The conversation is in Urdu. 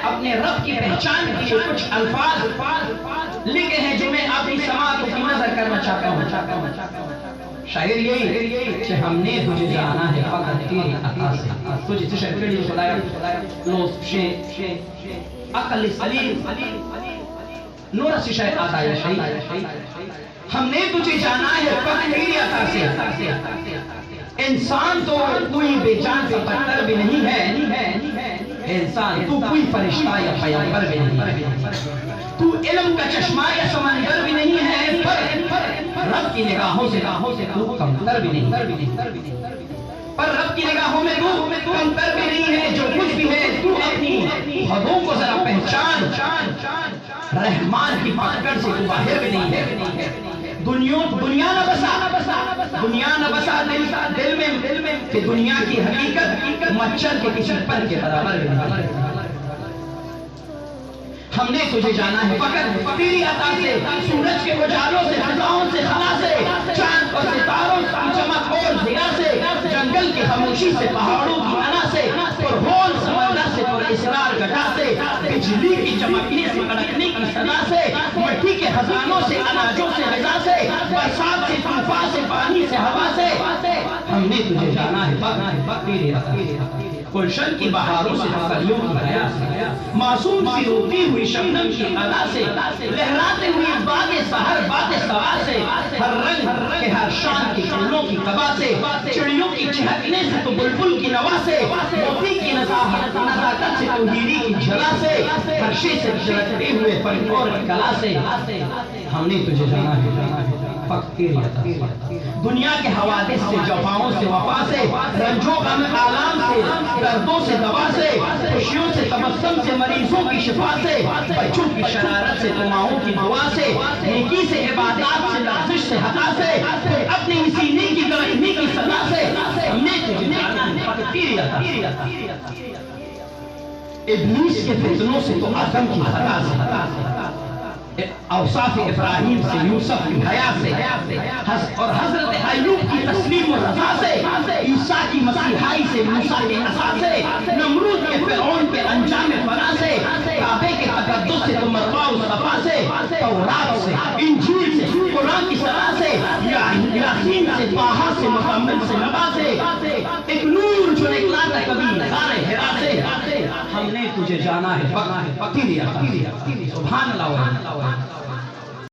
اپنے رب کی پہچان کے لیے کچھ الفاظ لکھے ہیں جو میں آپ کی سماعت کی نظر کرنا چاہتا ہوں۔ شاعر یہی کہ ہم نے تجھے جانا ہے فقط تیری عطا سے، تجھے تشہر پیڑی خدایا لوس شے عقل سلیم نور سے شاید آتا ہے شاید ہم نے تجھے جانا ہے فقط تیری عطا سے۔ انسان تو کوئی بے جان سے بدتر بھی نہیں ہے، انسان تو کوئی فرشتہ یا پیغمبر بھی نہیں ہے، تو علم کا چشمہ یا سمندر بھی نہیں ہے، پر رب کی نگاہوں سے تو کمتر بھی نہیں، پر رب کی نگاہوں میں تو کمتر بھی نہیں ہے۔ جو کچھ بھی ہے تو اپنی حدوں کو ذرا پہچان، رحمان کی پکڑ سے تو باہر بھی نہیں ہے۔ دنیا نہ بسا دل میں کہ دنیا کی حقیقت مچھر کے کسی پر کے برابر بھی۔ ہم نے تجھے جانا ہے فقط تیری عطا سے، سورج کے اجالوں سے، فضاؤں سے، خلا سے، چاند اور ستاروں کی چمک اور ضیا سے، جنگل کی خاموشی سے، پہاڑوں کی انا سے، اور ہول سمندر سے، اور اسرار گٹا سے، بجلی کی چمکنے سے، کڑکنے کی صدا سے، مٹی کے خزانوں سے، اناجوں سے، غذا سے، برسات سے، طوفان سے، پانی سے، ہوا سے، ہم نے تجھے جانا ہے فقط تیری عطا سے۔ گلشن کی بہاروں سے، پریوں کی حیا سے، معصوم سی روتی ہوئی شبنم کی ادا سے، لہراتے ہوئی باغ سحر باد سوا سے، ہر رنگ کے ہر شان کی پھولوں کی قبا سے، چڑیوں کی چہکنے سے تو بلبل کی نوا سے، موتی کی نزاکت سے تو ہیری کی جلا سے، ہر شے سے جھلکتے ہوئے فنکور کی کلا سے، ہم نے تجھے جانا ہے فقط تیری عطا سے۔ دنیا کے حوادث سے، جفاؤں سے، وفا سے، رنجوں غم آلام سے، دردوں سے، دوا سے، خوشیوں سے، تبسم سے، مریضوں کی شفا سے، بچوں کی شرارت سے، ماؤں کی دعا سے، نیکی سے، عبادات سے، لغزش سے، خطا سے، پھر اپنی سینے کی درخمی کی سزا سے، ہم نے تجھے جانا ہے فقط تیری عطا سے۔ ابلیس کے فتنوں سے تو آدم کی خطا سے، اوصاف ابراہیم سے، یوسف کی حیا سے، اور حضرت ایوب کی تسلیم و رضا سے، عیسیٰ کی مسیحائی سے، موسیٰ کے عصا سے، نمرود کے فرعون کے انجام فنا سے، کعبے کے تقدس سے، مروہ و صفا سے، تورات سے، انجیل سے، قرآن کی صلاح سے، یاسین سے، طٰہٰ سے، مزمل سے، نبا سے، ایک نور جو نکلا تھا کبھی غار حرا سے، ہم نے تجھے جانا ہے فقط تیری عطا سے۔ سبحان اللہ۔